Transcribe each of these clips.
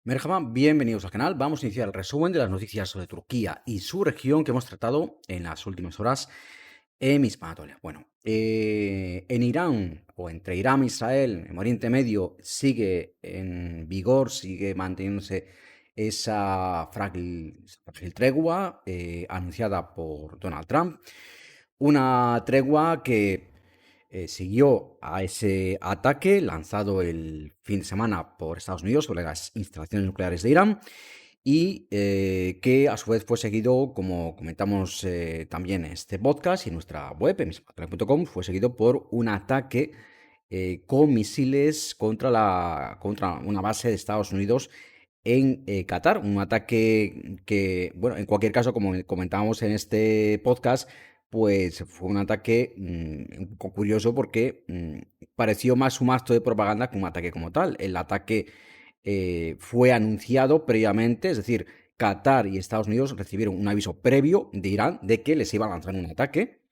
Merhaba, bienvenidos al canal. Vamos a iniciar el resumen de las noticias sobre Turquía y su región que hemos tratado en las últimas horas en Misma Anatolia. Bueno, en Irán, o entre Irán e Israel, en Oriente Medio, sigue en vigor, sigue manteniéndose esa frágil tregua anunciada por Donald Trump. Una tregua que siguió a ese ataque lanzado el fin de semana por Estados Unidos sobre las instalaciones nucleares de Irán y que a su vez fue seguido, como comentamos también en este podcast y en nuestra web, en mismatrak.com, fue seguido por un ataque con misiles contra una base de Estados Unidos en Qatar. Un ataque que, bueno, en cualquier caso, como comentábamos en este podcast, pues fue un ataque un poco curioso porque pareció más un acto de propaganda que un ataque como tal. El ataque fue anunciado previamente, es decir, Qatar y Estados Unidos recibieron un aviso previo de Irán de que les iba a lanzar un ataque,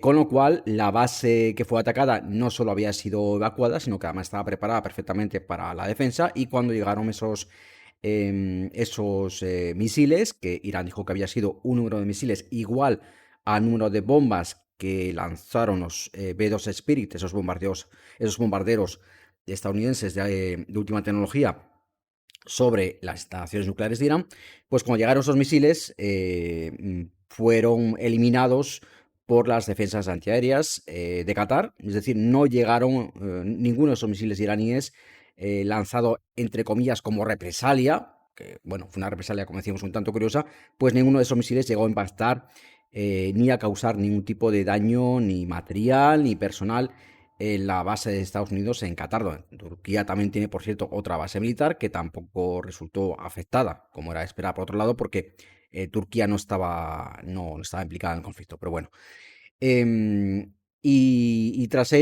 con lo cual la base que fue atacada no solo había sido evacuada, sino que además estaba preparada perfectamente para la defensa, y cuando llegaron esos misiles, que Irán dijo que había sido un número de misiles igual al número de bombas que lanzaron los B-2 Spirit, esos bombarderos estadounidenses de última tecnología, sobre las instalaciones nucleares de Irán, pues cuando llegaron esos misiles fueron eliminados por las defensas antiaéreas de Qatar, es decir, no llegaron ninguno de esos misiles iraníes lanzado entre comillas como represalia, que bueno, fue una represalia como decíamos un tanto curiosa, pues ninguno de esos misiles llegó a impactar ni a causar ningún tipo de daño ni material ni personal en la base de Estados Unidos en Qatar. Turquía también tiene, por cierto, otra base militar que tampoco resultó afectada, como era de esperar por otro lado, porque Turquía no estaba implicada en el conflicto. Pero bueno, tras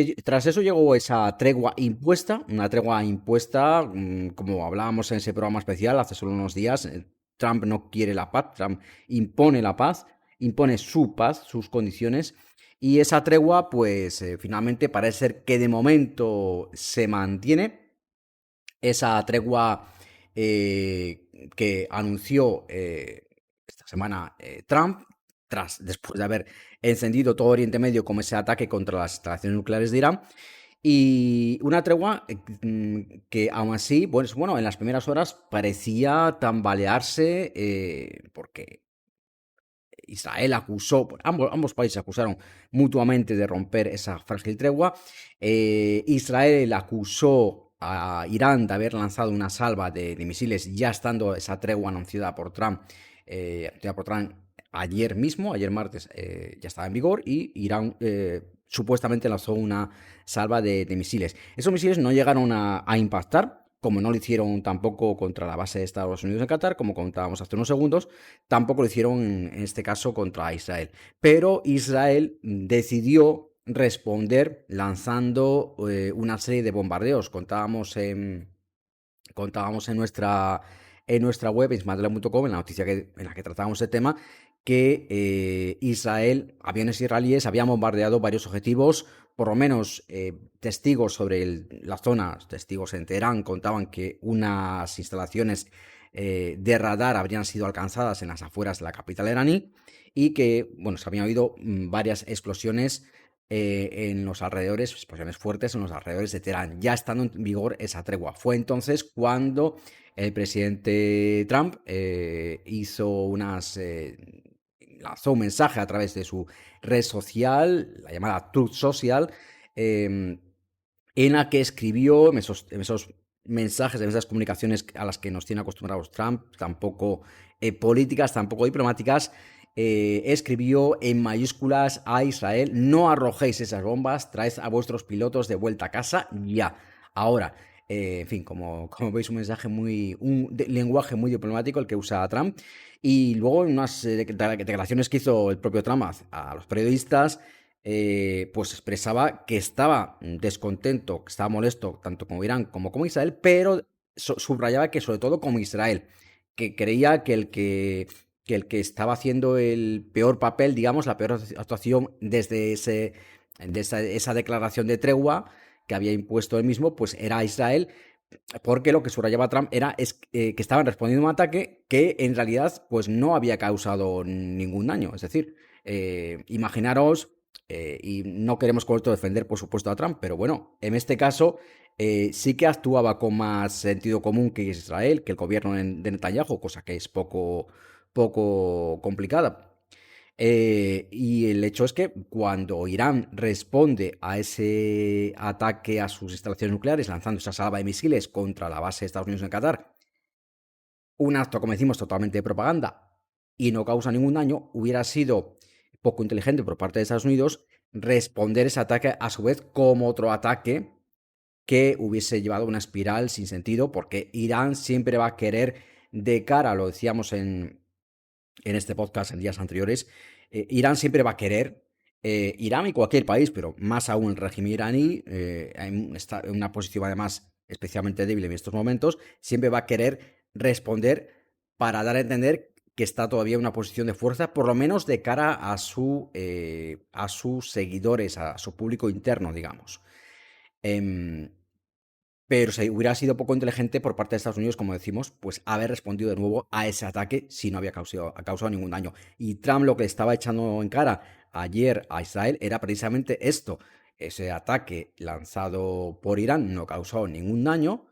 eso llegó esa tregua impuesta, una tregua impuesta, como hablábamos en ese programa especial hace solo unos días. Trump no quiere la paz, Trump impone la paz, impone su paz, sus condiciones, y esa tregua, pues finalmente parece ser que de momento se mantiene. Esa tregua que anunció esta semana Trump, después de haber encendido todo Oriente Medio con ese ataque contra las instalaciones nucleares de Irán. Y una tregua que aún así, bueno, en las primeras horas parecía tambalearse porque Israel acusó, ambos países acusaron mutuamente de romper esa frágil tregua. Israel acusó a Irán de haber lanzado una salva de misiles ya estando esa tregua anunciada por Trump, ayer mismo, ayer martes, ya estaba en vigor, y Irán supuestamente lanzó una salva de misiles. Esos misiles no llegaron a impactar, como no lo hicieron tampoco contra la base de Estados Unidos en Qatar, como contábamos hace unos segundos, tampoco lo hicieron en este caso contra Israel. Pero Israel decidió responder lanzando una serie de bombardeos. Contábamos en nuestra web, ismael.com, en la noticia en la que tratábamos el tema, que aviones israelíes habían bombardeado varios objetivos. Por lo menos testigos sobre la zona, testigos en Teherán, contaban que unas instalaciones de radar habrían sido alcanzadas en las afueras de la capital iraní, y que, bueno, se habían oído varias explosiones en los alrededores, explosiones fuertes en los alrededores de Teherán, ya estando en vigor esa tregua. Fue entonces cuando el presidente Trump lanzó un mensaje a través de su red social, la llamada Truth Social, en la que escribió en esos mensajes, en esas comunicaciones a las que nos tiene acostumbrados Trump, tampoco políticas, tampoco diplomáticas, escribió en mayúsculas a Israel: no arrojéis esas bombas, traed a vuestros pilotos de vuelta a casa ya. Ahora, en fin, como veis, un mensaje lenguaje muy diplomático el que usa Trump. Y luego, en unas declaraciones que hizo el propio Trump a los periodistas, pues expresaba que estaba descontento, que estaba molesto tanto con Irán como con Israel, pero subrayaba que sobre todo con Israel, que creía que el que estaba haciendo el peor papel, digamos, la peor actuación desde esa declaración de tregua que había impuesto él mismo, pues era Israel, porque lo que subrayaba Trump era que estaban respondiendo a un ataque que en realidad pues no había causado ningún daño. Es decir, imaginaros, y no queremos con esto defender por supuesto a Trump, pero bueno, en este caso sí que actuaba con más sentido común que Israel, que el gobierno de Netanyahu, cosa que es poco complicada. Y el hecho es que cuando Irán responde a ese ataque a sus instalaciones nucleares, lanzando esa salva de misiles contra la base de Estados Unidos en Qatar, un acto, como decimos, totalmente de propaganda y no causa ningún daño, hubiera sido poco inteligente por parte de Estados Unidos responder ese ataque a su vez como otro ataque que hubiese llevado a una espiral sin sentido, porque Irán siempre va a querer, de cara, lo decíamos en este podcast en días anteriores, Irán siempre va a querer, Irán y cualquier país, pero más aún el régimen iraní, está en una posición además especialmente débil en estos momentos, siempre va a querer responder para dar a entender que está todavía en una posición de fuerza, por lo menos de cara a sus seguidores, a su público interno, digamos. Em, pero se hubiera sido poco inteligente por parte de Estados Unidos, como decimos, pues haber respondido de nuevo a ese ataque si no había causado ningún daño. Y Trump lo que estaba echando en cara ayer a Israel era precisamente esto. Ese ataque lanzado por Irán no causó ningún daño.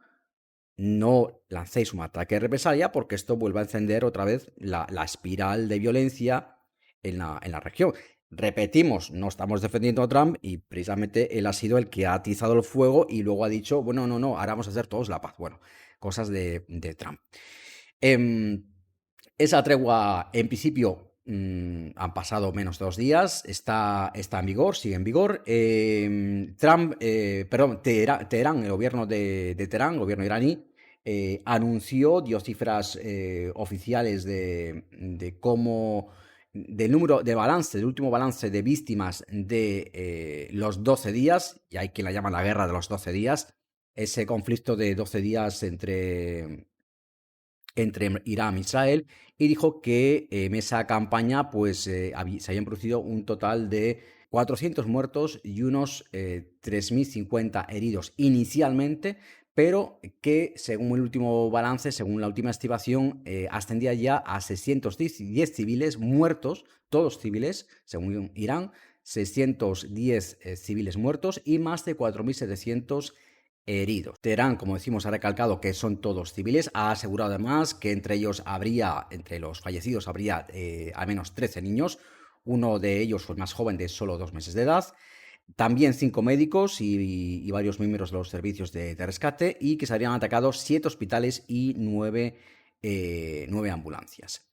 No lancéis un ataque de represalia porque esto vuelve a encender otra vez la espiral de violencia en la región. Repetimos, no estamos defendiendo a Trump y precisamente él ha sido el que ha atizado el fuego y luego ha dicho, bueno, no, ahora vamos a hacer todos la paz. Bueno, cosas de Trump. Em, Esa tregua, en principio, han pasado menos de 2 días, está en vigor, sigue en vigor. Teherán, el gobierno de Teherán, el gobierno iraní, dio cifras oficiales de cómo, del número de balance, del último balance de víctimas de los 12 días, y hay quien la llama la guerra de los 12 días, ese conflicto de 12 días entre Irán e Israel, y dijo que en esa campaña pues, se habían producido un total de 400 muertos y unos 3.050 heridos inicialmente, pero que según el último balance, según la última estimación, ascendía ya a 610 civiles muertos, todos civiles, según Irán, 610 civiles muertos y más de 4.700 heridos. Teherán, como decimos, ha recalcado que son todos civiles, ha asegurado además que entre los fallecidos habría al menos 13 niños, uno de ellos fue el más joven de solo 2 meses de edad, también 5 médicos y varios miembros de los servicios de rescate, y que se habrían atacado 7 hospitales y 9 ambulancias.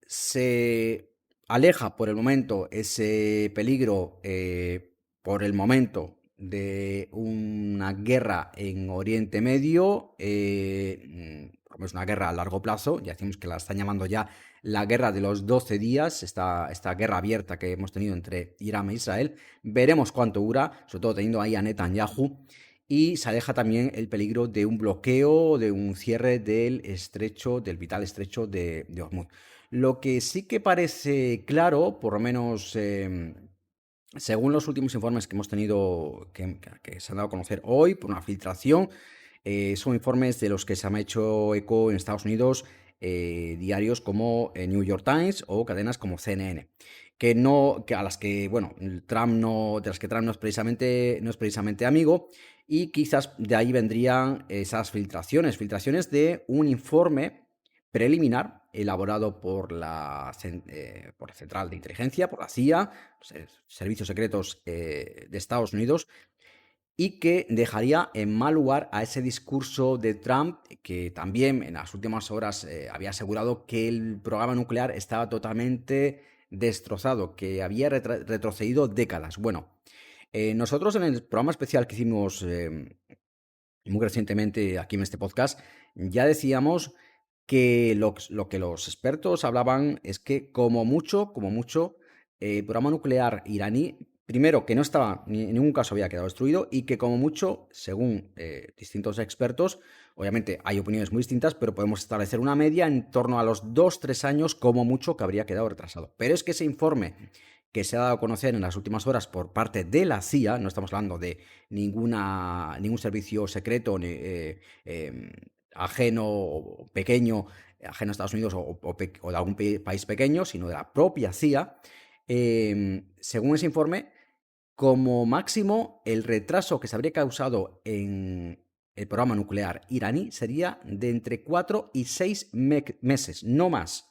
Se aleja por el momento ese peligro, por el momento, de una guerra en Oriente Medio, como es una guerra a largo plazo, ya decimos que la están llamando ya la guerra de los 12 días, esta guerra abierta que hemos tenido entre Irán e Israel. Veremos cuánto dura, sobre todo teniendo ahí a Netanyahu. Y se aleja también el peligro de un bloqueo, de un cierre del vital estrecho de Hormuz. Lo que sí que parece claro, por lo menos según los últimos informes que hemos tenido, que se han dado a conocer hoy por una filtración, son informes de los que se han hecho eco en Estados Unidos, diarios como New York Times o cadenas como CNN, a las que, bueno, de las que Trump no es precisamente amigo, y quizás de ahí vendrían esas filtraciones de un informe preliminar elaborado por la Central de Inteligencia, por la CIA, Servicios Secretos de Estados Unidos, y que dejaría en mal lugar a ese discurso de Trump, que también en las últimas horas había asegurado que el programa nuclear estaba totalmente destrozado, que había retrocedido décadas. Bueno, nosotros en el programa especial que hicimos muy recientemente aquí en este podcast, ya decíamos que lo que los expertos hablaban es que como mucho, el programa nuclear iraní, primero, que no estaba, ni en ningún caso había quedado destruido, y que como mucho, según distintos expertos, obviamente hay opiniones muy distintas, pero podemos establecer una media en torno a los 2-3 años como mucho que habría quedado retrasado. Pero es que ese informe que se ha dado a conocer en las últimas horas por parte de la CIA, no estamos hablando de ningún servicio secreto ajeno o pequeño, ajeno a Estados Unidos o de algún país pequeño, sino de la propia CIA, según ese informe, como máximo, el retraso que se habría causado en el programa nuclear iraní sería de entre 4 y 6 meses, no más.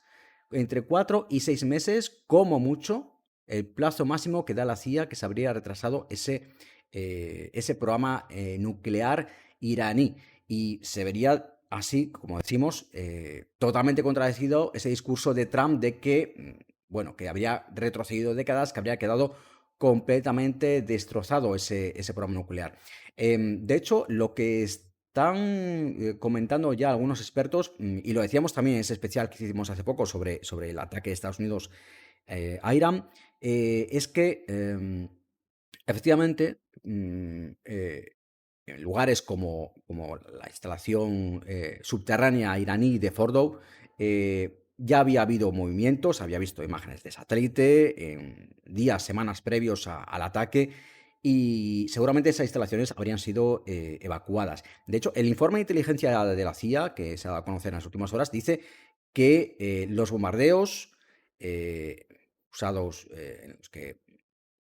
Entre 4 y 6 meses, como mucho, el plazo máximo que da la CIA que se habría retrasado ese programa nuclear iraní. Y se vería así, como decimos, totalmente contradecido ese discurso de Trump de que, bueno, que habría retrocedido décadas, que habría quedado completamente destrozado ese programa nuclear. De hecho, lo que están comentando ya algunos expertos, y lo decíamos también en ese especial que hicimos hace poco sobre el ataque de Estados Unidos a Irán, es que efectivamente en lugares como la instalación subterránea iraní de Fordow, ya había habido movimientos, había visto imágenes de satélite en días, semanas previos al ataque, y seguramente esas instalaciones habrían sido evacuadas. De hecho, el informe de inteligencia de la CIA, que se ha dado a conocer en las últimas horas, dice que los bombardeos usados en los que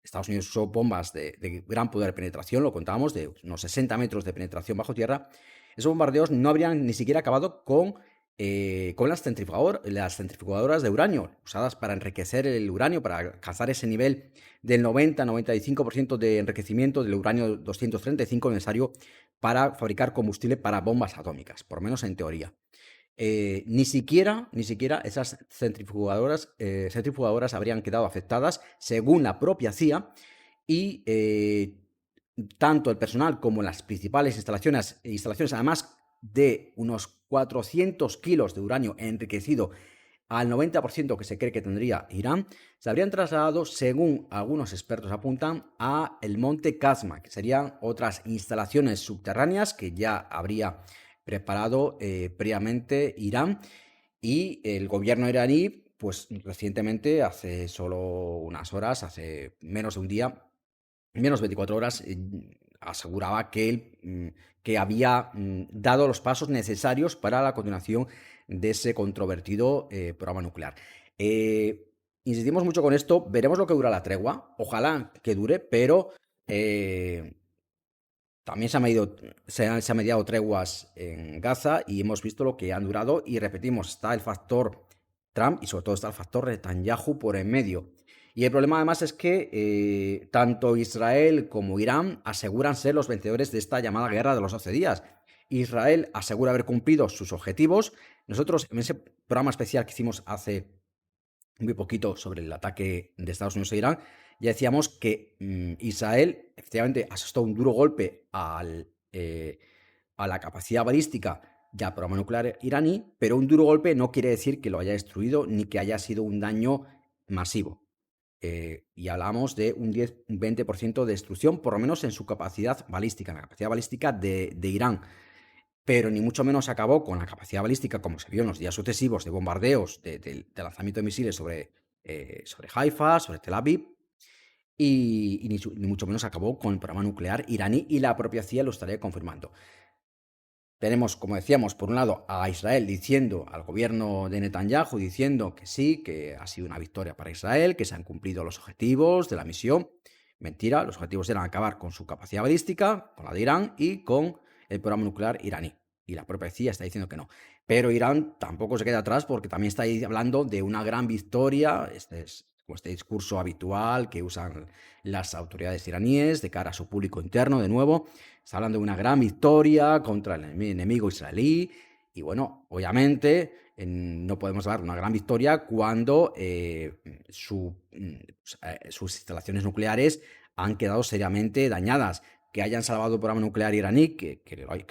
Estados Unidos usó bombas de gran poder de penetración, lo contábamos, de unos 60 metros de penetración bajo tierra. Esos bombardeos no habrían ni siquiera acabado con las centrifugadoras de uranio, usadas para enriquecer el uranio, para alcanzar ese nivel del 90-95% de enriquecimiento del uranio 235 necesario para fabricar combustible para bombas atómicas, por lo menos en teoría. Ni siquiera esas centrifugadoras habrían quedado afectadas, según la propia CIA, y tanto el personal como las principales instalaciones, además de unos 400 kilos de uranio enriquecido al 90% que se cree que tendría Irán, se habrían trasladado, según algunos expertos apuntan, a el monte Kazma, que serían otras instalaciones subterráneas que ya habría preparado previamente Irán, y el gobierno iraní, pues recientemente, hace solo unas horas, hace menos de un día, menos de 24 horas, aseguraba que él que había dado los pasos necesarios para la continuación de ese controvertido programa nuclear. Insistimos mucho con esto, veremos lo que dura la tregua, ojalá que dure, pero también se han mediado treguas en Gaza y hemos visto lo que han durado, y repetimos, está el factor Trump y sobre todo está el factor Netanyahu por en medio. Y el problema además es que tanto Israel como Irán aseguran ser los vencedores de esta llamada guerra de los 12 días. Israel asegura haber cumplido sus objetivos. Nosotros en ese programa especial que hicimos hace muy poquito sobre el ataque de Estados Unidos a Irán, ya decíamos que Israel efectivamente asestó un duro golpe a la capacidad balística del programa nuclear iraní, pero un duro golpe no quiere decir que lo haya destruido ni que haya sido un daño masivo. Y hablamos de un 10-20% de destrucción, por lo menos en su capacidad balística, en la capacidad balística de Irán. Pero ni mucho menos acabó con la capacidad balística, como se vio en los días sucesivos de bombardeos, de lanzamiento de misiles sobre Haifa, sobre Tel Aviv, y ni mucho menos acabó con el programa nuclear iraní, y la propia CIA lo estaría confirmando. Tenemos, como decíamos, por un lado a Israel diciendo, al gobierno de Netanyahu diciendo que sí, que ha sido una victoria para Israel, que se han cumplido los objetivos de la misión. Mentira, los objetivos eran acabar con su capacidad balística, con la de Irán, y con el programa nuclear iraní. Y la propia CIA está diciendo que no. Pero Irán tampoco se queda atrás, porque también está ahí hablando de una gran victoria. Este discurso habitual que usan las autoridades iraníes de cara a su público interno, de nuevo. Está hablando de una gran victoria contra el enemigo israelí. Y bueno, obviamente no podemos hablar de una gran victoria cuando sus instalaciones nucleares han quedado seriamente dañadas. Que hayan salvado el programa nuclear iraní, que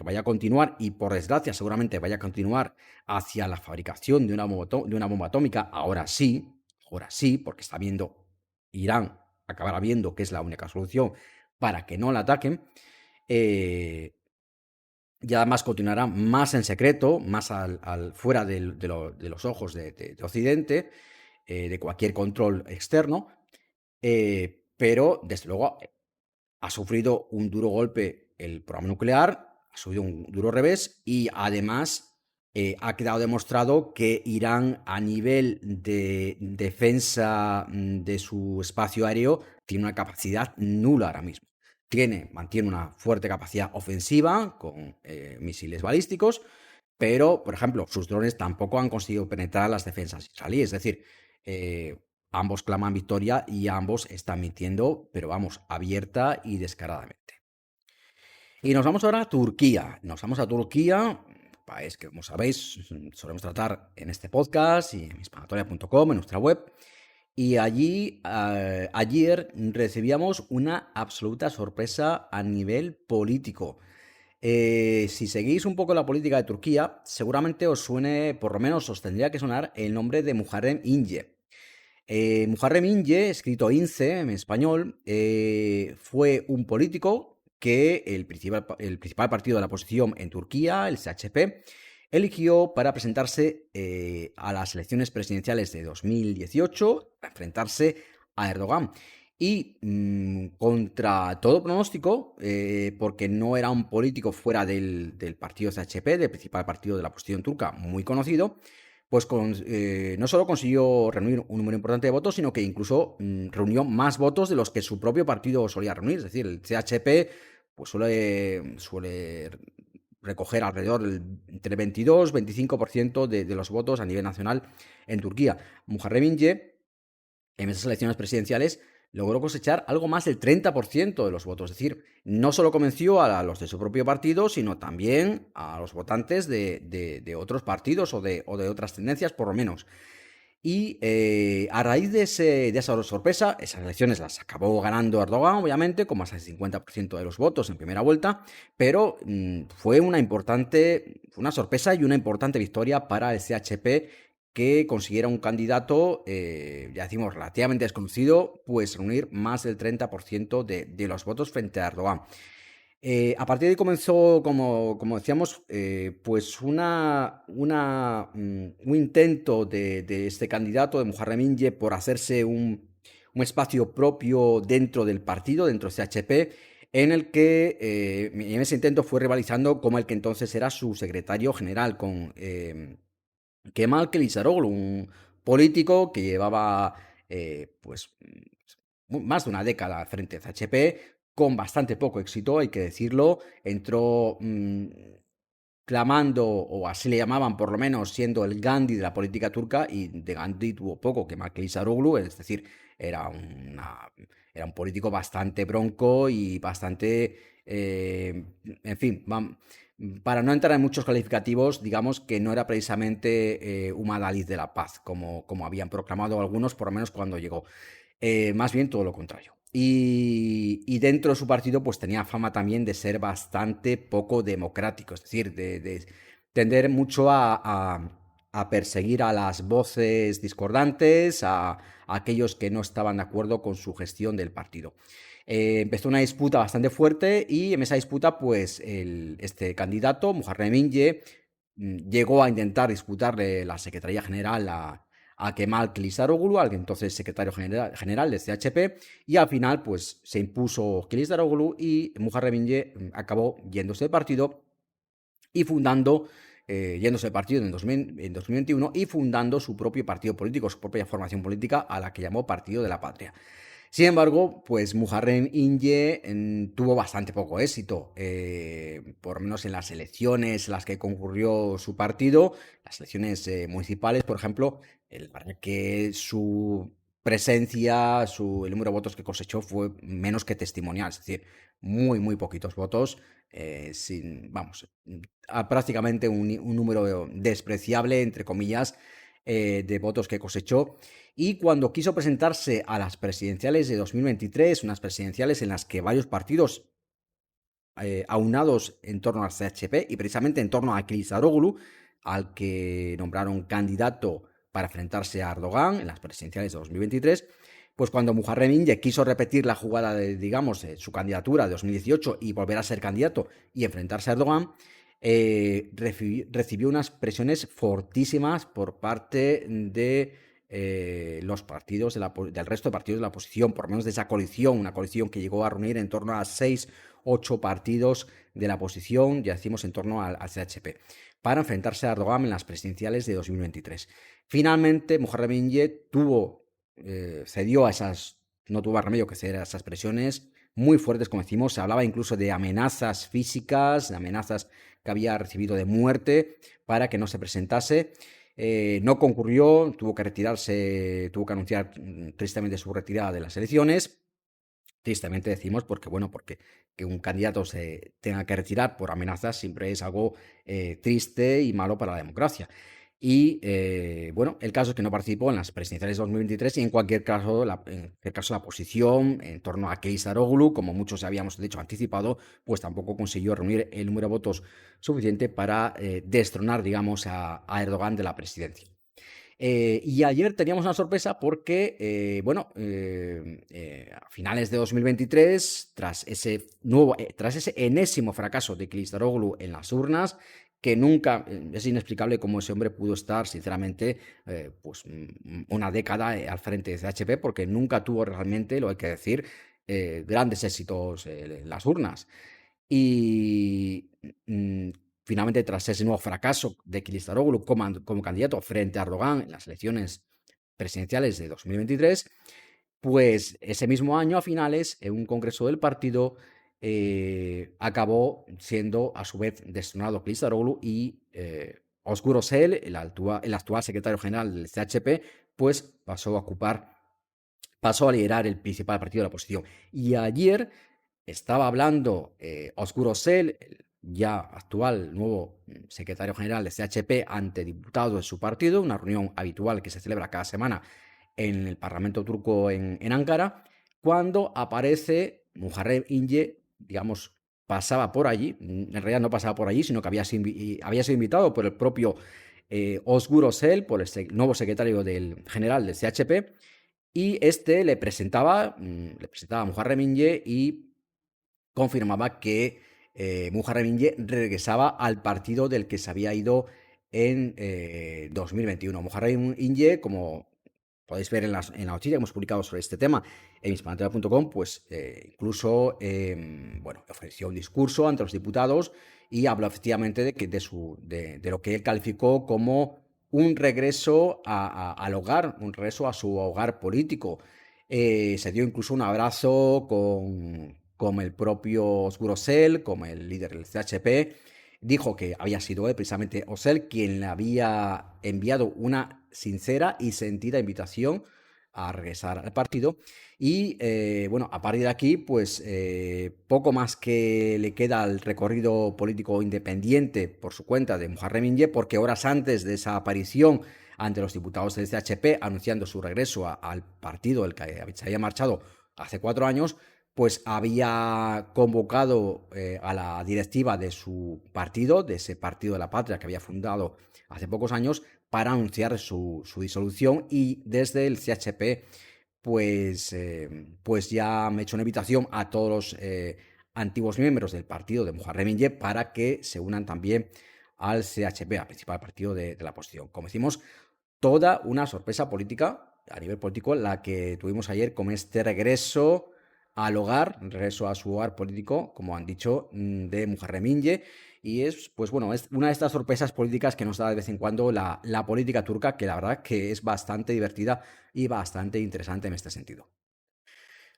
vaya a continuar, y por desgracia seguramente vaya a continuar hacia la fabricación de una bomba atómica, ahora sí, porque está viendo Irán, acabará viendo que es la única solución para que no la ataquen. Y además continuará más en secreto, más fuera de los ojos de Occidente, de cualquier control externo. pero desde luego ha sufrido un duro golpe el programa nuclear, ha sufrido un duro revés y además ha quedado demostrado que Irán a nivel de defensa de su espacio aéreo tiene una capacidad nula ahora mismo. Mantiene una fuerte capacidad ofensiva con misiles balísticos, pero, por ejemplo, sus drones tampoco han conseguido penetrar las defensas israelíes. Es decir, ambos claman victoria y ambos están mintiendo, pero vamos, abierta y descaradamente. Y nos vamos ahora a Turquía. Nos vamos a Turquía, país que, como sabéis, solemos tratar en este podcast y en hispanatoria.com, en nuestra web. Y allí, ayer, recibíamos una absoluta sorpresa a nivel político. Si seguís un poco la política de Turquía, seguramente os suene, por lo menos os tendría que sonar el nombre de Muharrem Ince. Muharrem Ince, escrito Ince en español, fue un político que el principal partido de la oposición en Turquía, el CHP, eligió para presentarse a las elecciones presidenciales de 2018, a enfrentarse a Erdogan. Y contra todo pronóstico, porque no era un político fuera del partido CHP, del principal partido de la oposición turca, muy conocido, pues no solo consiguió reunir un número importante de votos, sino que incluso reunió más votos de los que su propio partido solía reunir. Es decir, el CHP pues suele recoger alrededor entre 22-25% de los votos a nivel nacional en Turquía. Muharrem Ince, en esas elecciones presidenciales, logró cosechar algo más del 30% de los votos. Es decir, no solo convenció a los de su propio partido, sino también a los votantes de otros partidos o de otras tendencias, por lo menos. Y a raíz de esa sorpresa, esas elecciones las acabó ganando Erdogan, obviamente, con más del 50% de los votos en primera vuelta, pero fue una sorpresa y una importante victoria para el CHP, que consiguiera un candidato, ya decimos, relativamente desconocido, pues reunir más del 30% de los votos frente a Erdogan. A partir de ahí comenzó, como decíamos, pues un intento de este candidato, de Muharrem Ince, por hacerse un espacio propio dentro del partido, dentro del CHP, en el que en ese intento fue rivalizando como el que entonces era su secretario general, con Kemal Kılıçdaroğlu, un político que llevaba pues más de una década al frente de CHP, con bastante poco éxito, hay que decirlo. Entró clamando, o así le llamaban por lo menos, siendo el Gandhi de la política turca, y de Gandhi tuvo poco. Kemal Kılıçdaroğlu, es decir, era, era un político bastante bronco y bastante, en fin, para no entrar en muchos calificativos, digamos que no era precisamente un adalid de la paz, como habían proclamado algunos, por lo menos cuando llegó. Más bien todo lo contrario. Y dentro de su partido pues tenía fama también de ser bastante poco democrático, es decir, de tender mucho a perseguir a las voces discordantes, a aquellos que no estaban de acuerdo con su gestión del partido. Empezó una disputa bastante fuerte, y en esa disputa pues este candidato, Muharrem Ince, llegó a intentar disputarle la Secretaría General a Kemal Kılıçdaroğlu, al entonces secretario general de CHP, y al final pues se impuso Kılıçdaroğlu y Muharrem Ince acabó yéndose del partido y yéndose del partido en 2021 y fundando su propio partido político, su propia formación política, a la que llamó Partido de la Patria. Sin embargo, pues Muharrem Ince tuvo bastante poco éxito, por lo menos en las elecciones en las que concurrió su partido, las elecciones municipales, por ejemplo, que su presencia, el número de votos que cosechó fue menos que testimonial, es decir, muy, muy poquitos votos, prácticamente un número despreciable, entre comillas, de votos que cosechó. Y cuando quiso presentarse a las presidenciales de 2023, unas presidenciales en las que varios partidos aunados en torno al CHP y precisamente en torno a Kılıçdaroğlu, al que nombraron candidato para enfrentarse a Erdogan en las presidenciales de 2023, pues cuando Muharrem Ince quiso repetir la jugada de su candidatura de 2018 y volver a ser candidato y enfrentarse a Erdogan, recibió unas presiones fortísimas por parte de los partidos del resto de partidos de la oposición, por lo menos de esa coalición, una coalición que llegó a reunir en torno a 6-8 partidos de la oposición, ya decimos en torno al CHP, para enfrentarse a Erdogan en las presidenciales de 2023. Finalmente, Muharrem İnce cedió a esas, no tuvo remedio que ceder a esas presiones muy fuertes, como decimos. Se hablaba incluso de amenazas físicas, de amenazas que había recibido de muerte para que no se presentase. No concurrió, tuvo que retirarse, tuvo que anunciar tristemente su retirada de las elecciones. Tristemente decimos porque que un candidato se tenga que retirar por amenazas siempre es algo triste y malo para la democracia. Y el caso es que no participó en las presidenciales de 2023 y en cualquier caso, la posición en torno a Kılıçdaroğlu, como muchos habíamos dicho anticipado, pues tampoco consiguió reunir el número de votos suficiente para destronar, digamos, a Erdogan de la presidencia. Y ayer teníamos una sorpresa porque, a finales de 2023, tras ese enésimo fracaso de Kılıçdaroğlu en las urnas, que nunca, es inexplicable cómo ese hombre pudo estar, sinceramente, una década al frente de CHP, porque nunca tuvo realmente, lo hay que decir, grandes éxitos en las urnas. Y finalmente, tras ese nuevo fracaso de Kılıçdaroğlu como candidato frente a Erdogan en las elecciones presidenciales de 2023, pues ese mismo año, a finales, en un congreso del partido, acabó siendo a su vez destronado Kılıçdaroğlu y Özgür Özel, el actual secretario general del CHP, pues pasó a liderar el principal partido de la oposición. Y ayer estaba hablando Özgür Özel, el ya actual nuevo secretario general de CHP, ante diputados de su partido, una reunión habitual que se celebra cada semana en el Parlamento turco en Ankara, cuando aparece Muharrem İnce, digamos, pasaba por allí, en realidad no pasaba por allí, sino que había sido invitado por el propio Özgür Özel, por el nuevo secretario general del CHP, y este le presentaba a Muharrem İnce y confirmaba que Muharrem İnce regresaba al partido del que se había ido en 2021. Muharrem İnce, como podéis ver en la noticia que hemos publicado sobre este tema en mispanateria.com, pues incluso ofreció un discurso ante los diputados y habló efectivamente de lo que él calificó como un regreso al hogar, un regreso a su hogar político. Se dio incluso un abrazo con el propio Özgür Özel, como el líder del CHP. Dijo que había sido él, precisamente Özel, quien le había enviado una sincera y sentida invitación a regresar al partido. Y a partir de aquí, pues poco más que le queda al recorrido político independiente por su cuenta de Muharrem İnce, porque horas antes de esa aparición ante los diputados del CHP anunciando su regreso al partido del que se había marchado hace 4 años, pues había convocado a la directiva de su partido, de ese Partido de la Patria que había fundado hace pocos años, para anunciar su disolución, y desde el CHP pues ya me he hecho una invitación a todos los antiguos miembros del partido de Muharrem İnce para que se unan también al CHP, al principal partido de la oposición. Como decimos, toda una sorpresa política, a nivel político, la que tuvimos ayer con este regreso al hogar, regreso a su hogar político, como han dicho, de Muharrem İnce. Y es una de estas sorpresas políticas que nos da de vez en cuando la política turca, que la verdad que es bastante divertida y bastante interesante en este sentido.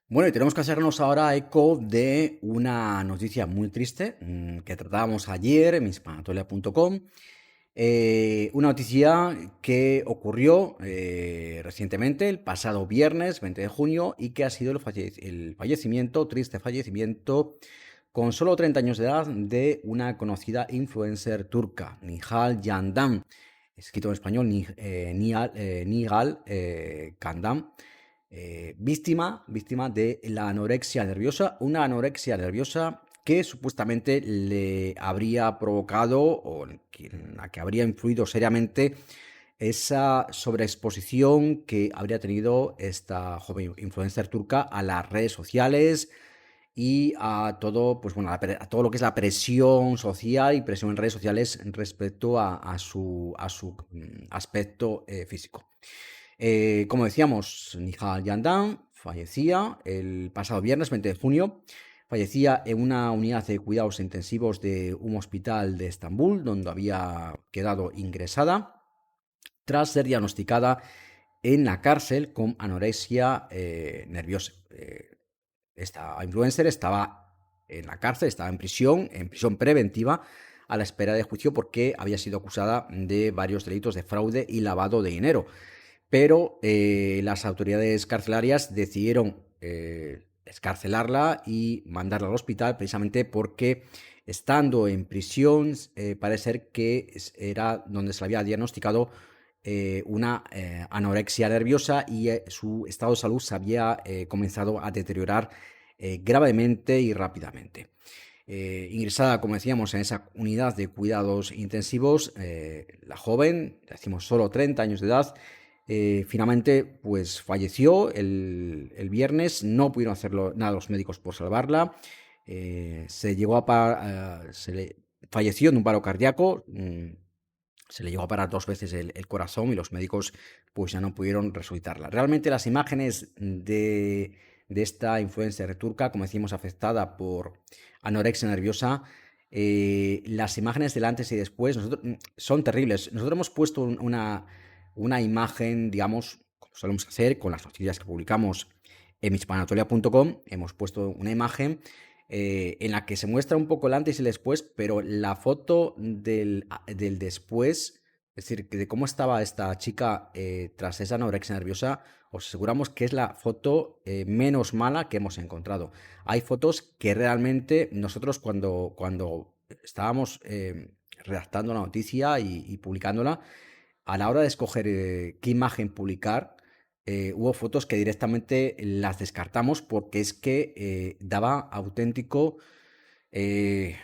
Bueno, y tenemos que hacernos ahora eco de una noticia muy triste que tratábamos ayer en mispanateria.com. Una noticia que ocurrió recientemente, el pasado viernes 20 de junio, y que ha sido el triste fallecimiento, con solo 30 años de edad, de una conocida influencer turca, Nihal Candan, escrito en español Nihal Candan, víctima de la anorexia nerviosa, una anorexia nerviosa que supuestamente le habría provocado, o en la que habría influido seriamente, esa sobreexposición que habría tenido esta joven influencer turca a las redes sociales y a todo, a todo lo que es la presión social y presión en redes sociales respecto a su aspecto físico. Como decíamos, Nihal Yandan fallecía el pasado viernes 20 de junio. Fallecía en una unidad de cuidados intensivos de un hospital de Estambul, donde había quedado ingresada tras ser diagnosticada en la cárcel con anorexia nerviosa. Esta influencer estaba en la cárcel, estaba en prisión preventiva, a la espera de juicio porque había sido acusada de varios delitos de fraude y lavado de dinero. Pero las autoridades carcelarias decidieron escarcelarla y mandarla al hospital precisamente porque estando en prisión parece ser que era donde se le había diagnosticado una anorexia nerviosa y su estado de salud se había comenzado a deteriorar gravemente y rápidamente. Ingresada, como decíamos, en esa unidad de cuidados intensivos, la joven, decimos solo 30 años de edad, finalmente pues falleció el viernes. No pudieron hacerlo nada los médicos por salvarla. Se llegó a falleció de un paro cardíaco. Se le llegó a parar 2 veces el corazón y los médicos pues ya no pudieron resucitarla. Realmente las imágenes de esta influencer turca, como decimos, afectada por anorexia nerviosa, las imágenes del antes y después son terribles. Nosotros hemos puesto una imagen, digamos, como solemos hacer con las noticias que publicamos en mispanatolia.com, hemos puesto una imagen en la que se muestra un poco el antes y el después, pero la foto del después, es decir, de cómo estaba esta chica tras esa anorexia nerviosa, os aseguramos que es la foto menos mala que hemos encontrado. Hay fotos que realmente nosotros cuando estábamos redactando la noticia y publicándola, a la hora de escoger qué imagen publicar, hubo fotos que directamente las descartamos porque es que daba auténtico, eh,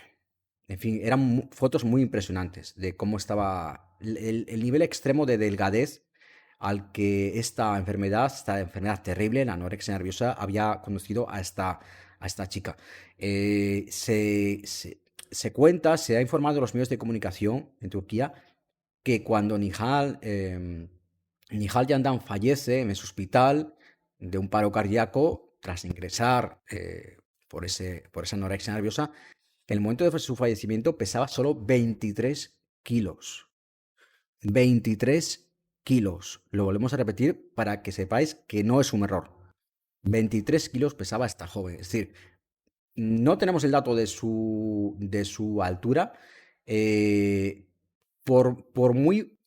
en fin, eran fotos muy impresionantes de cómo estaba el nivel extremo de delgadez al que esta enfermedad terrible, la anorexia nerviosa, había conducido a esta chica. Se cuenta, se ha informado en los medios de comunicación en Turquía que cuando Nihal Yandan fallece en ese hospital de un paro cardíaco tras ingresar por esa anorexia nerviosa, en el momento de su fallecimiento pesaba solo 23 kilos. 23 kilos. Lo volvemos a repetir para que sepáis que no es un error. 23 kilos pesaba esta joven. Es decir, no tenemos el dato de su altura. eh, por muy,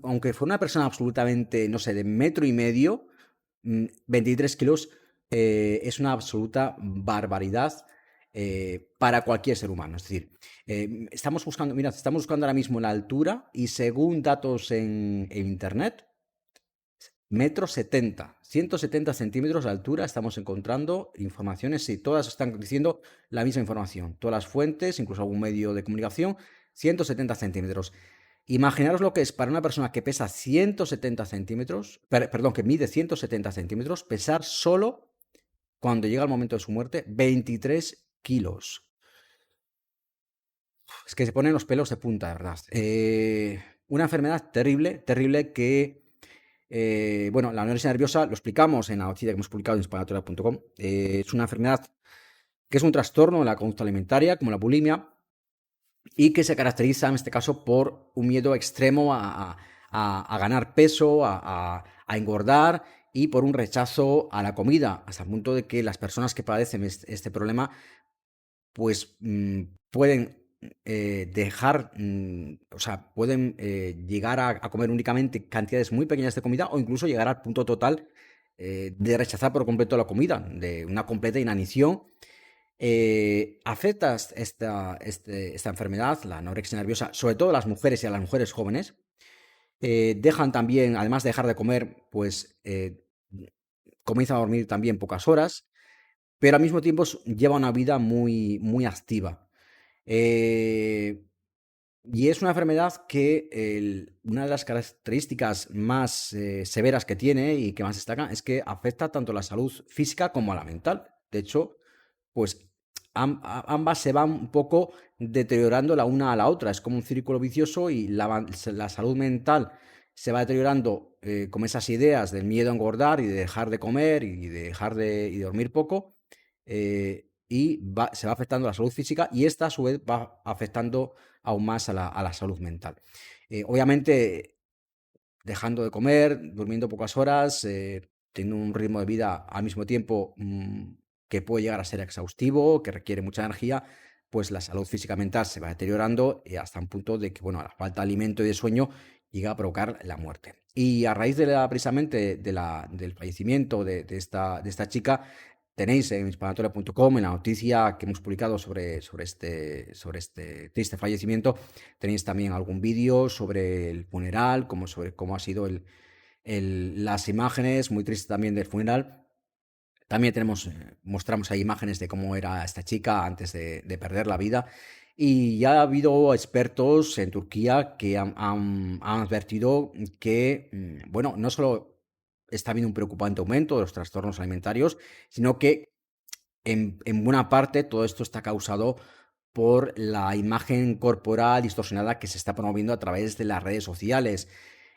aunque fuera una persona absolutamente, no sé, de metro y medio, 23 kilos es una absoluta barbaridad para cualquier ser humano. Es decir, estamos buscando, mirad, estamos buscando ahora mismo la altura y según datos en internet, metro 70, 170 centímetros de altura, estamos encontrando informaciones y todas están diciendo la misma información. Todas las fuentes, incluso algún medio de comunicación, 170 centímetros. Imaginaros lo que es para una persona que pesa 170 centímetros, perdón, que mide 170 centímetros, pesar solo, cuando llega el momento de su muerte, 23 kilos. Es que se ponen los pelos de punta, de verdad. Una enfermedad terrible, terrible que bueno, la anorexia nerviosa lo explicamos en la noticia que hemos publicado en espanatura.com. Es una enfermedad que es un trastorno de la conducta alimentaria, como la bulimia, y que se caracteriza en este caso por un miedo extremo a ganar peso, a engordar y por un rechazo a la comida, hasta el punto de que las personas que padecen este problema pues pueden dejar, o sea, pueden llegar a comer únicamente cantidades muy pequeñas de comida o incluso llegar al punto total de rechazar por completo la comida, de una completa inanición. Afecta esta enfermedad, la anorexia nerviosa, sobre todo a las mujeres y a las mujeres jóvenes. Dejan también, además de dejar de comer, pues comienzan a dormir también pocas horas, pero al mismo tiempo lleva una vida muy, muy activa. Eh, y es una enfermedad que una de las características más severas que tiene y que más destaca es que afecta tanto a la salud física como a la mental. De hecho, pues ambas se van un poco deteriorando la una a la otra. Es como un círculo vicioso y la salud mental se va deteriorando como esas ideas del miedo a engordar y de dejar de comer y de y dormir poco, se va afectando la salud física y esta a su vez va afectando aún más a la salud mental. Obviamente, dejando de comer, durmiendo pocas horas, teniendo un ritmo de vida al mismo tiempo que puede llegar a ser exhaustivo, que requiere mucha energía, pues la salud física y mental se va deteriorando hasta un punto de que, bueno, la falta de alimento y de sueño llega a provocar la muerte. Y a raíz precisamente del fallecimiento de esta chica, tenéis en mispanatoria.com, en la noticia que hemos publicado sobre este triste fallecimiento, tenéis también algún vídeo sobre el funeral, sobre cómo ha sido las imágenes, muy tristes también del funeral. También mostramos ahí imágenes de cómo era esta chica antes de perder la vida. Y ya ha habido expertos en Turquía que han advertido que, bueno, no solo está habiendo un preocupante aumento de los trastornos alimentarios, sino que en buena parte todo esto está causado por la imagen corporal distorsionada que se está promoviendo a través de las redes sociales.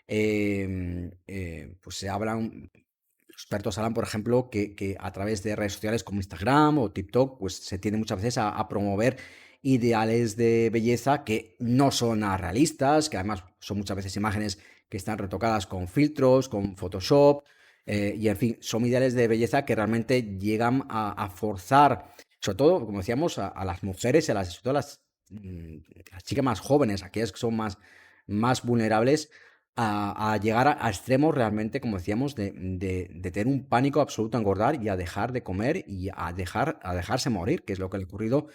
Pues los expertos hablan, por ejemplo, que a través de redes sociales como Instagram o TikTok, pues se tiende muchas veces a promover ideales de belleza que no son nada realistas, que además son muchas veces imágenes que están retocadas con filtros, con Photoshop, y en fin, son ideales de belleza que realmente llegan a forzar, sobre todo, como decíamos, a las mujeres y sobre todo a las chicas más jóvenes, aquellas que son más vulnerables, a llegar a extremos realmente, como decíamos, de tener un pánico absoluto a engordar y a dejar de comer y a dejarse morir, que es lo que le ha ocurrido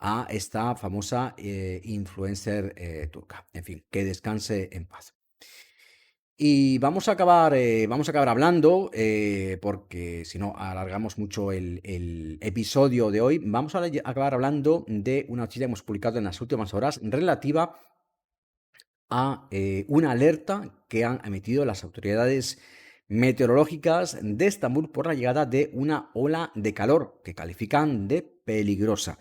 a esta famosa influencer turca. En fin, que descanse en paz. Y vamos a acabar hablando, porque si no alargamos mucho el episodio de hoy. Vamos a acabar hablando de una noticia que hemos publicado en las últimas horas relativa a una alerta que han emitido las autoridades meteorológicas de Estambul por la llegada de una ola de calor que califican de peligrosa.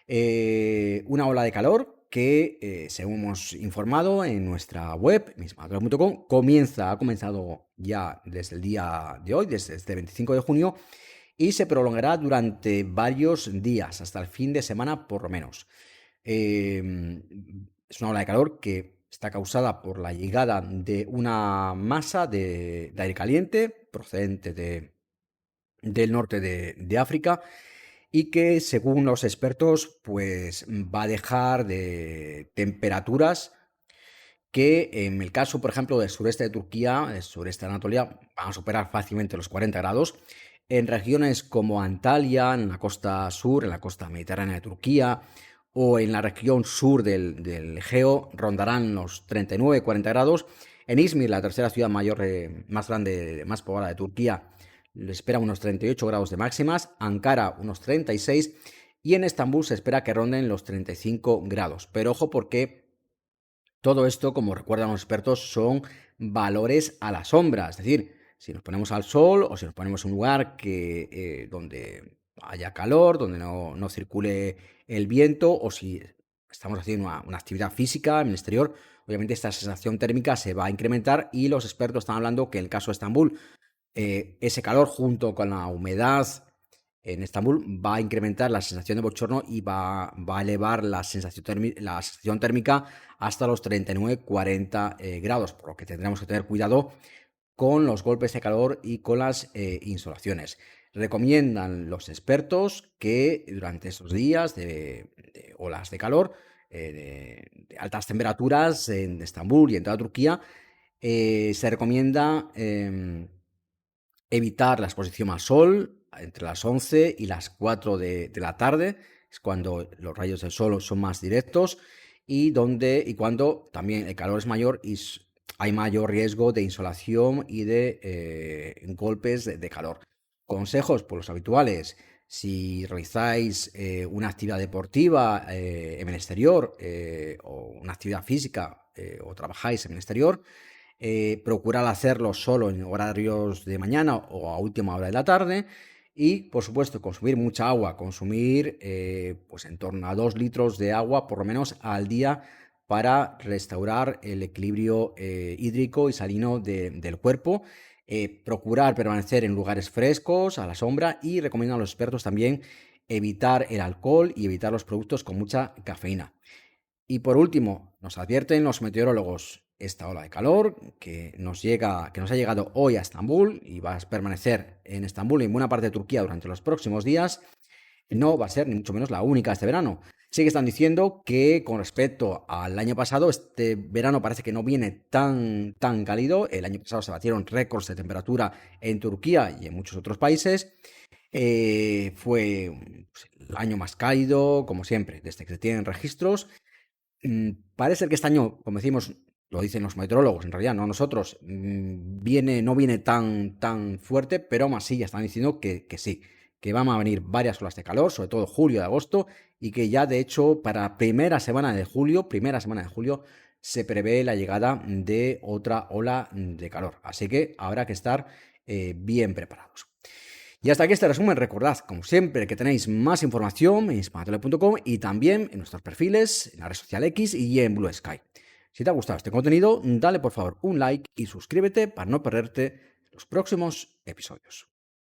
Una ola de calor que, según hemos informado en nuestra web, mismadora.com, ha comenzado ya desde el día de hoy, desde este 25 de junio, y se prolongará durante varios días, hasta el fin de semana por lo menos. Es una ola de calor que está causada por la llegada de una masa de aire caliente procedente del norte de África y que, según los expertos, pues va a dejar de temperaturas que, en el caso, por ejemplo, del sureste de Turquía, del sureste de Anatolia, van a superar fácilmente los 40 grados. En regiones como Antalya, en la costa sur, en la costa mediterránea de Turquía, o en la región sur del Egeo, rondarán los 39-40 grados. En Izmir, la tercera ciudad mayor, más grande, más poblada de Turquía, le espera unos 38 grados de máximas, Ankara unos 36 y en Estambul se espera que ronden los 35 grados. Pero ojo, porque todo esto, como recuerdan los expertos, son valores a la sombra, es decir, si nos ponemos al sol o si nos ponemos en un lugar donde haya calor, donde no circule el viento, o si estamos haciendo una actividad física en el exterior, obviamente esta sensación térmica se va a incrementar y los expertos están hablando que en el caso de Estambul, ese calor junto con la humedad en Estambul va a incrementar la sensación de bochorno y va a elevar la sensación térmica hasta los 39-40 grados, por lo que tendremos que tener cuidado con los golpes de calor y con las insolaciones. Recomiendan los expertos que durante estos días de olas de calor, de altas temperaturas en Estambul y en toda Turquía, se recomienda evitar la exposición al sol entre las 11 y las 4 de la tarde, es cuando los rayos del sol son más directos y cuando también el calor es mayor y hay mayor riesgo de insolación y de golpes de calor. Consejos, pues los habituales. Si realizáis una actividad deportiva en el exterior o una actividad física o trabajáis en el exterior, procurar hacerlo solo en horarios de mañana o a última hora de la tarde y, por supuesto, consumir mucha agua, consumir pues en torno a 2 litros de agua por lo menos al día para restaurar el equilibrio hídrico y salino del cuerpo, procurar permanecer en lugares frescos, a la sombra, y recomiendan a los expertos también evitar el alcohol y evitar los productos con mucha cafeína. Y por último, nos advierten los meteorólogos, esta ola de calor que nos ha llegado hoy a Estambul y va a permanecer en Estambul y en buena parte de Turquía durante los próximos días, no va a ser ni mucho menos la única este verano. Sí que están diciendo que con respecto al año pasado, este verano parece que no viene tan cálido. El año pasado se batieron récords de temperatura en Turquía y en muchos otros países. Fue el año más cálido, como siempre, desde que se tienen registros. Parece que este año, como decimos, lo dicen los meteorólogos, en realidad no nosotros, no viene tan fuerte, pero aún así ya están diciendo que sí, que van a venir varias olas de calor, sobre todo julio y agosto, y que ya de hecho para primera semana de julio, se prevé la llegada de otra ola de calor. Así que habrá que estar bien preparados. Y hasta aquí este resumen. Recordad, como siempre, que tenéis más información en hispanoatole.com y también en nuestros perfiles, en la red social X y en Blue Sky. Si te ha gustado este contenido, dale por favor un like y suscríbete para no perderte los próximos episodios.